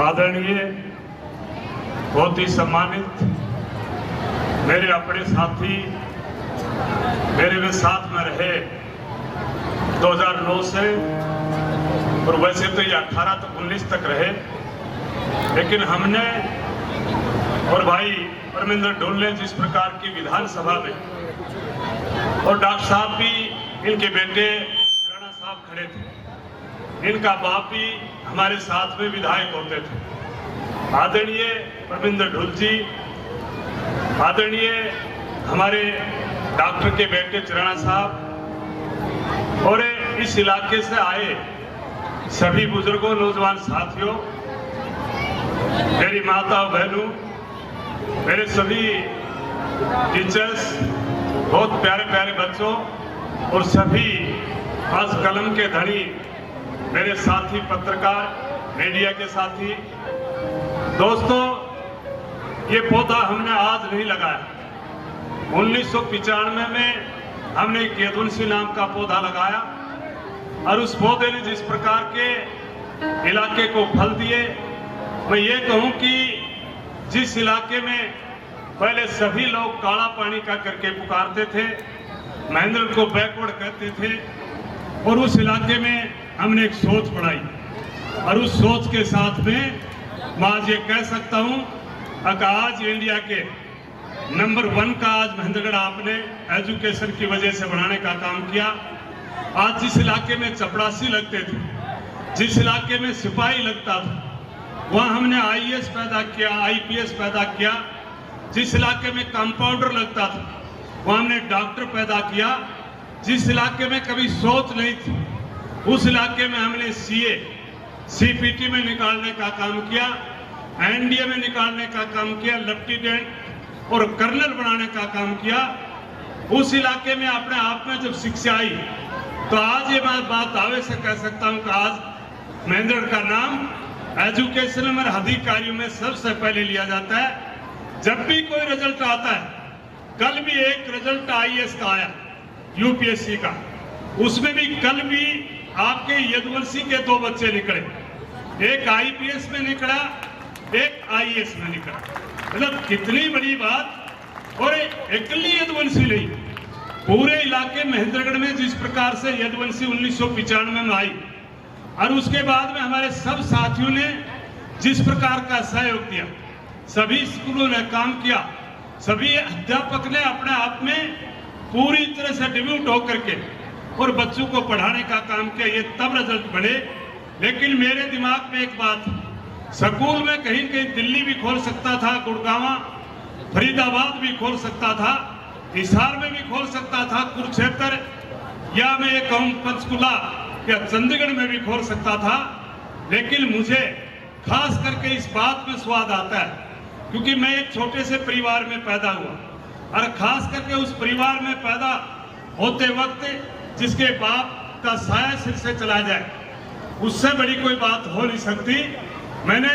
आदरणीय, बहुत ही सम्मानित मेरे अपने साथी, मेरे में साथ में रहे 2009 से, और वैसे तो ये 18 तक 19 तक रहे, लेकिन हमने और भाई परमिंदर ढुल ने जिस प्रकार की विधानसभा में, और डॉक्टर साहब भी, इनके बेटे राणा साहब खड़े थे, इनका बाप भी हमारे साथ में विधायक होते थे। आदरणीय परमिंदर ढुल जी, आदरणीय हमारे डॉक्टर के बेटे राणा साहब, और इस इलाके से आए सभी बुजुर्गों, नौजवान साथियों, मेरी माता बहनों, मेरे सभी टीचर्स, बहुत प्यारे प्यारे बच्चों, और सभी आज कलम के धनी मेरे साथी पत्रकार, मीडिया के साथी दोस्तों, ये पौधा हमने आज नहीं लगाया। 1995 में हमने यदुवंशी नाम का पौधा लगाया, और उस पौधे ने जिस प्रकार के इलाके को फल दिए, मैं ये कहूं कि जिस इलाके में पहले सभी लोग काला पानी का करके पुकारते थे, महेंद्र को बैकवर्ड कहते थे, और उस इलाके में हमने एक सोच बढ़ाई, और उस सोच के साथ में मैं आज ये कह सकता हूं कि आज इंडिया के नंबर 1 का आज महेंद्रगढ़ आपने एजुकेशन की वजह से बढ़ाने का काम किया। आज जिस इलाके में चपरासी लगते थे, जिस इलाके में सिपाही लगता था, वहां हमने आईएएस पैदा किया, आईपीएस पैदा किया। जिस इलाके में कंपाउंडर लगता था, वहां हमने डॉक्टर पैदा किया। जिस इलाके में कभी सोच नहीं थी, उस इलाके में हमने सीए, सीपीटी में निकालने का काम किया, एनडीए में निकालने का काम किया, लेफ्टिनेंट और कर्नल बनाने का काम किया। उस इलाके में अपने आप में जब शिक्षा आई, तो आज ये मैं बात दावे से कह सकता हूं कि आज महेंद्रगढ़ का नाम एजुकेशन में अधिकारियों में सबसे पहले लिया जाता है। जब भी कोई रिजल्ट आता है, कल भी एक रिजल्ट आईएएस का आया, यूपीएससी का, उसमें भी कल भी आपके यदुवंशी के 2 बच्चे निकले, एक आईपीएस में निकला, एक आईएएस में निकला। मतलब कितनी बड़ी बात। और अकेली यदुवंशी नहीं, पूरे इलाके महेंद्रगढ़ में जिस प्रकार से यदुवंशी 1995 में आई, और उसके बाद में हमारे सब साथियों ने जिस प्रकार का सहयोग दिया, सभी स्कूलों ने काम किया, सभी अध्यापक ने अपने आप में पूरी तरह से डिब्यूट होकर के और बच्चों को पढ़ाने का काम किया, ये तब रिजल्ट बढ़े। लेकिन मेरे दिमाग में एक बात, स्कूल में कहीं कहीं दिल्ली भी खोल सकता था, गुड़गांव, फरीदाबाद भी खोल सकता था, हिसार में भी खोल सकता था, कुरुक्षेत्र, या मैं ये कहूँ पंचकुला या चंडीगढ़ में भी खोल सकता था। लेकिन मुझे खास करके इस बात में स्वाद आता है, क्योंकि मैं एक छोटे से परिवार में पैदा हुआ, और खास करके उस परिवार में पैदा होते वक्त जिसके बाप का साया सिर से चला जाए, उससे बड़ी कोई बात हो नहीं सकती। मैंने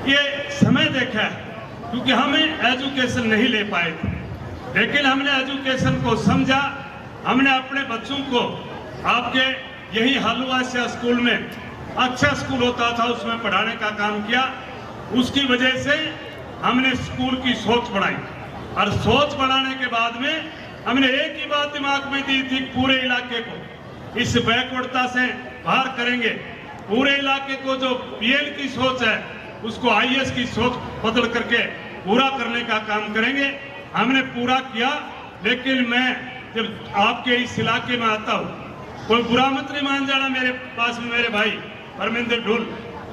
ये समय देखा है, क्योंकि हमें एजुकेशन नहीं ले पाए थे, लेकिन हमने एजुकेशन को समझा। हमने अपने बच्चों को आपके यही हालुआसिया स्कूल में, अच्छा स्कूल होता था, उसमें पढ़ाने का काम किया। उसकी वजह से हमने स्कूल की सोच बढ़ाई, और सोच बढ़ाने के बाद में हमने एक ही बात दिमाग में दी थी, पूरे इलाके को इस बैकवर्डता से बाहर करेंगे। पूरे इलाके को जो पीएल की सोच है, उसको आईएएस की सोच बदल करके पूरा करने का काम करेंगे। हमने पूरा किया। लेकिन मैं जब आपके इस इलाके में आता हूँ, कोई बुरा मत नहीं मान जाना, मेरे पास में मेरे भाई परमिंदर ढुल,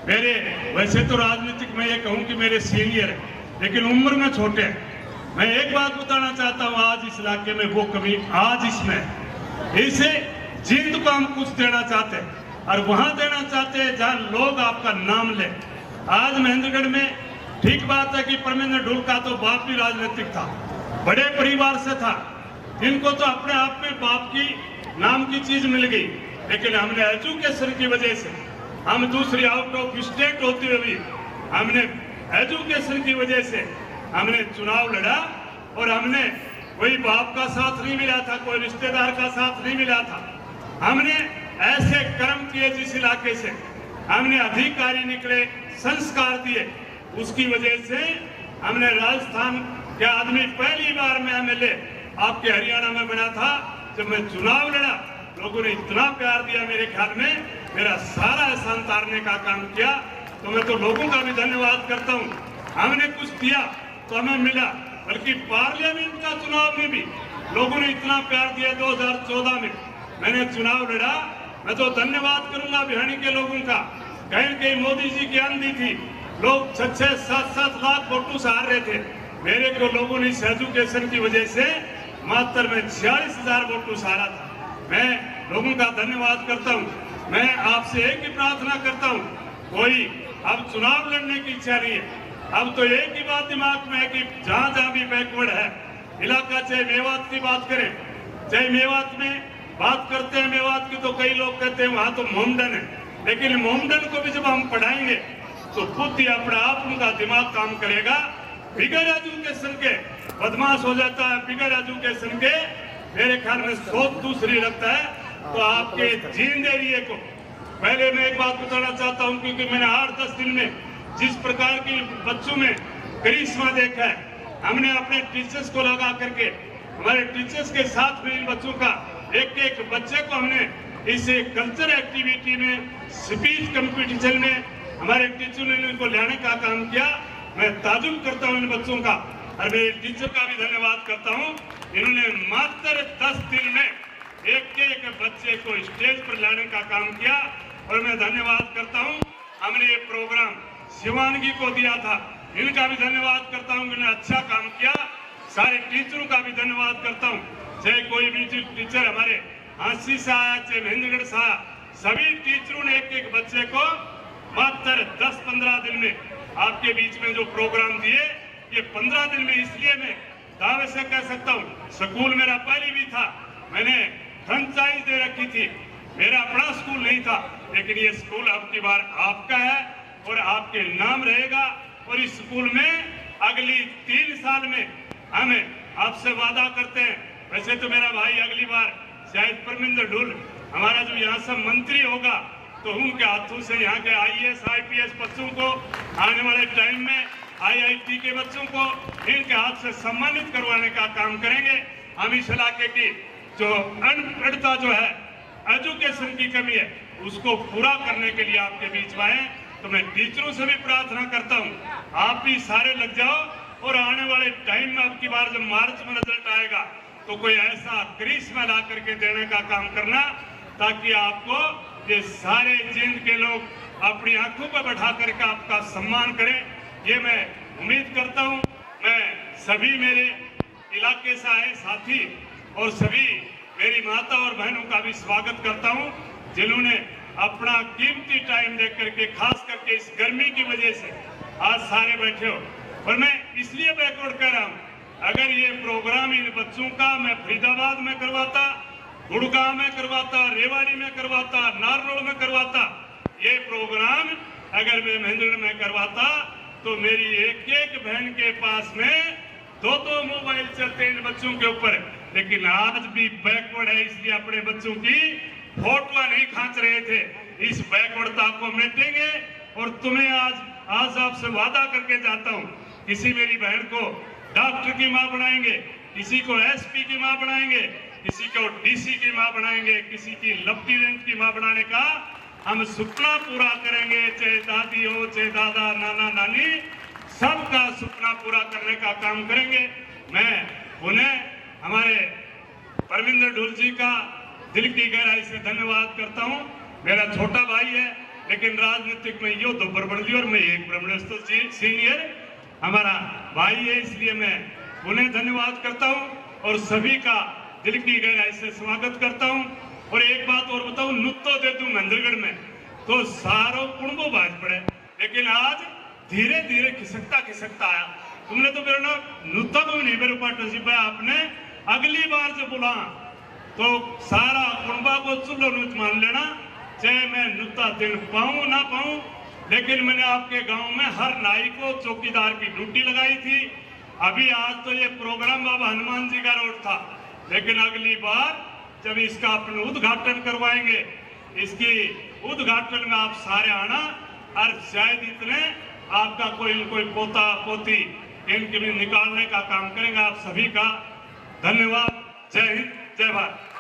मेरे वैसे तो राजनीतिक में ये कहूँ कि मेरे सीनियर है, लेकिन उम्र में छोटे हैं। मैं एक बात बताना चाहता हूँ, आज इस इलाके में वो कमी, आज इसमें इसे जिंद को हम कुछ देना चाहते हैं, और वहां देना चाहते हैं जहां लोग आपका नाम ले। आज महेंद्रगढ़ में ठीक बात है कि परमिंदर ढुल का तो बाप भी राजनीतिक था, बड़े परिवार से था, इनको तो अपने आप में बाप की नाम की चीज मिल गई। लेकिन हमने एजुकेशन की वजह से, हम दूसरी आउट ऑफ स्टेट होते हुए भी हमने एजुकेशन की वजह से हमने चुनाव लड़ा, और हमने कोई बाप का साथ नहीं मिला था, कोई रिश्तेदार का साथ नहीं मिला था। हमने ऐसे कर्म किए जिस इलाके से हमने अधिकारी निकले, संस्कार दिए, उसकी वजह से हमने राजस्थान के आदमी पहली बार में एमएलए आपके हरियाणा में बना था। जब मैं चुनाव लड़ा, लोगों ने इतना प्यार दिया, मेरे ख्याल में मेरा सारा एहसान उतारने का काम किया। तो मैं तो लोगों का भी धन्यवाद करता हूँ। हमने कुछ दिया तो हमें मिला, बल्कि पार्लियामेंट का चुनाव में भी लोगों ने इतना प्यार दिया। 2014 में मैंने चुनाव लड़ा, मैं तो धन्यवाद करूंगा भिवानी के लोगों का। कहीं कहीं मोदी जी की आंधी थी, लोग 6-6, 7-7 लाख वोटों से हार रहे थे। मेरे को लोगों ने इस एजुकेशन की वजह से मात्र में 46,000 वोटों से हारा था। मैं लोगों का धन्यवाद करता हूँ। मैं आपसे एक ही प्रार्थना करता हूँ, कोई अब चुनाव लड़ने की इच्छा नहीं है। अब तो एक ही बात दिमाग में है कि जहां जहां भी बैकवर्ड है इलाका, चाहे मेवात की बात करें, चाहे मेवात में बात करते हैं, मेवात की तो कई लोग कहते हैं वहां तो मोमडन है, लेकिन मोमडन को भी जब हम पढ़ाएंगे तो खुद ही अपने आप उनका दिमाग काम करेगा। बिगर एजुकेशन के बदमाश हो जाता है, बिगर एजुकेशन के मेरे ख्याल में सोच दूसरी रखता है। तो आपके जींद एरिए को पहले मैं एक बात बताना चाहता हूं, क्योंकि मैंने 8-10 दिन में जिस प्रकार की बच्चों में करिश्मा देखा है, हमने अपने टीचर्स को लगा करके, हमारे टीचर्स के साथ में इन बच्चों का एक बच्चे को हमने इस कल्चर एक्टिविटी में, स्पीच कंपटीशन में हमारे टीचर ने इनको लाने का काम किया। मैं ताजुब करता हूं इन बच्चों का, और मेरे टीचर का भी धन्यवाद करता हूं। इन्होंने मात्र 10 दिन में एक बच्चे को स्टेज पर लाने का काम किया, और मैं धन्यवाद करता हूं। हमने ये प्रोग्राम शिवानगी को दिया था, इनका भी धन्यवाद करता हूं, इन्होंने अच्छा काम किया। सारे टीचरों का भी धन्यवाद करता हूं, चाहे कोई भी टीचर हमारे हांसी से आया, चाहे महेंद्रगढ़ से आया, सभी टीचरों ने एक बच्चे को मात्र 10-15 दिन में आपके बीच में जो प्रोग्राम दिए, ये 15 दिन में इसलिए मैं दावे से कह सकता हूँ, स्कूल मेरा पहले भी था, मैंने फ्रेंचाइज दे रखी थी, मेरा अपना स्कूल नहीं था, लेकिन ये स्कूल अब की बार आपका है और आपके नाम रहेगा। और इस स्कूल में अगली 3 साल में हमें आपसे वादा करते हैं, वैसे तो मेरा भाई अगली बार शायद परमिंदर ढुल हमारा जो यहाँ से मंत्री होगा, तो उनके हाथों से यहाँ के IAS IPS बच्चों को आने वाले टाइम में IIT के बच्चों को इनके हाथ से सम्मानित करवाने का काम करेंगे। हम इस इलाके की जो अनपढ़ता जो है, एजुकेशन की कमी है, उसको पूरा करने के लिए आपके बीच में आए। तो मैं टीचरों से भी प्रार्थना करता हूँ, आप भी सारे लग जाओ, और आने वाले टाइम में अब की बार जब मार्च में रिजल्ट आएगा तो कोई ऐसा करिश्मा ला करके देने का काम करना, ताकि आपको ये सारे जिंद के लोग अपनी आंखों पर बैठा करके आपका सम्मान करें। ये मैं उम्मीद करता हूँ। मैं सभी मेरे इलाके से आए साथी और सभी मेरी माता और बहनों का भी स्वागत करता हूँ, जिन्होंने अपना कीमती टाइम देख करके, खास करके इस गर्मी की वजह से आज सारे बैठे हो। और मैं इसलिए बैकवर्ड कर रहा हूँ, अगर ये प्रोग्राम इन बच्चों का मैं फरीदाबाद में करवाता, गुड़गांव में करवाता, रेवाड़ी में करवाता, नारनौल में करवाता, ये प्रोग्राम अगर मैं महेंद्रगढ़ में करवाता, तो मेरी एक बहन के पास में 2-2 मोबाइल चलते इन बच्चों के ऊपर। लेकिन आज भी बैकवर्ड है, इसलिए अपने बच्चों की फोटो नहीं खींच रहे थे। इस बैकवर्डता को मिटेंगे, और तुम्हें आज आपसे वादा करके जाता हूँ, किसी मेरी बहन को डॉक्टर की माँ बनाएंगे, किसी को SP की माँ बनाएंगे, किसी को DC की माँ बनाएंगे, किसी की लेफ्टिनेंट की माँ बनाने का हम सपना पूरा करेंगे। चाहे दादी हो, चाहे दादा, नाना नानी, सबका सपना पूरा करने का काम करेंगे। मैं उन्हें, हमारे परमिंदर ढुल जी का दिल की गहराई से धन्यवाद करता हूँ। मेरा छोटा भाई है, लेकिन राजनीतिक में यो 2 बरबड़गी और मैं 1 ब्रह्मणस्थ सीनियर हमारा भाई है, इसलिए मैं उन्हें धन्यवाद करता हूँ और सभी का दिल की गहराई से स्वागत करता हूँ। और एक बात और बताऊं, नुत्तो दे दूं महेंद्रगढ़ में तो सारो कुंभो बाज पड़े, लेकिन आज धीरे धीरे खिसकता आया। तुमने तो मेरा नाम नुत्ता को नहीं मेरे ऊपर नसीब है, आपने अगली बार जब बुला तो सारा कुंभा को चुल्लो नुत मान लेना, चाहे मैं नुत्ता दिन पाऊं ना पाऊं। लेकिन मैंने आपके गांव में हर नाई को चौकीदार की ड्यूटी लगाई थी। अभी आज तो ये प्रोग्राम बाबा हनुमान जी का रोड था, लेकिन अगली बार जब इसका अपन उद्घाटन करवाएंगे, इसकी उद्घाटन में आप सारे आना, और शायद इतने आपका कोई पोता पोती इनके भी निकालने का काम करेंगे। आप सभी का धन्यवाद। जय हिंद, जय भारत।